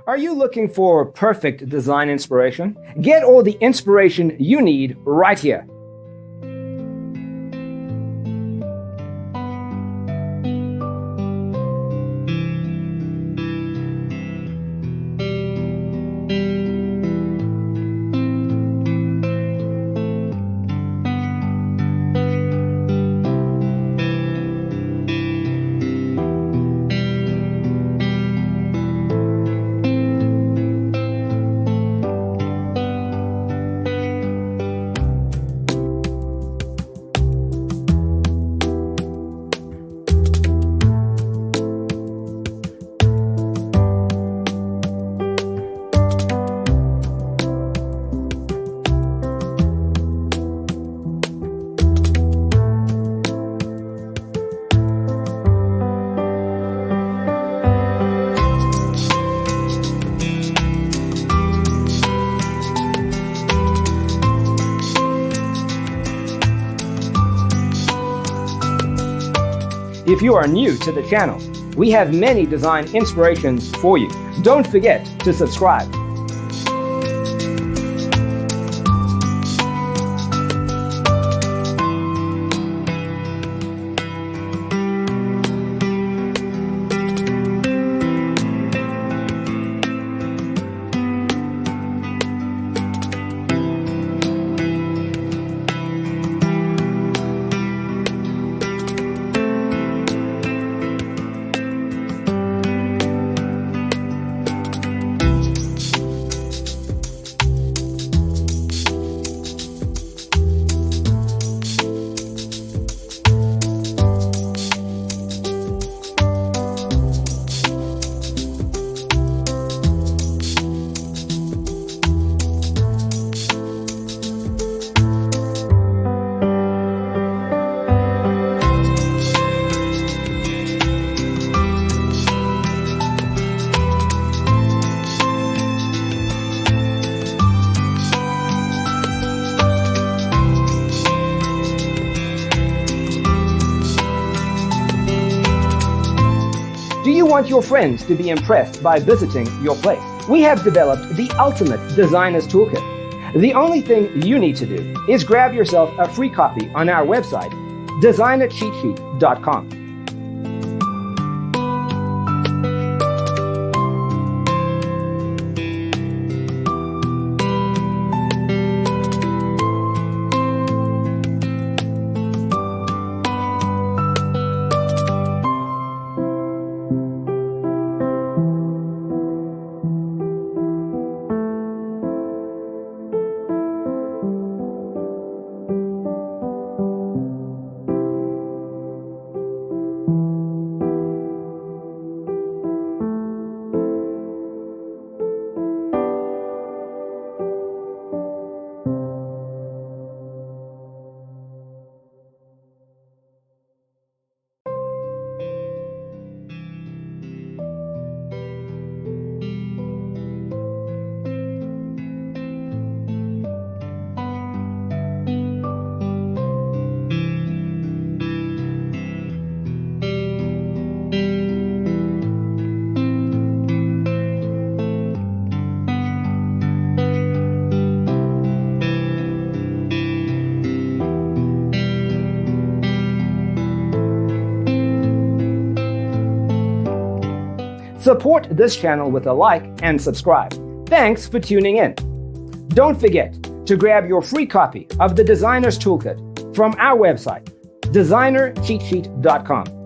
Are you looking for perfect design inspiration? Get all the inspiration you need right here. If you are new to the channel, we have many design inspirations for you. Don't forget to subscribe. Do you want your friends to be impressed by visiting your place? We have developed the ultimate designer's toolkit. The only thing you need to do is grab yourself a free copy on our website, designercheatsheet.com. Support this channel with a like and subscribe. Thanks for tuning in. Don't forget to grab your free copy of the Designer's Toolkit from our website, designercheatsheet.com.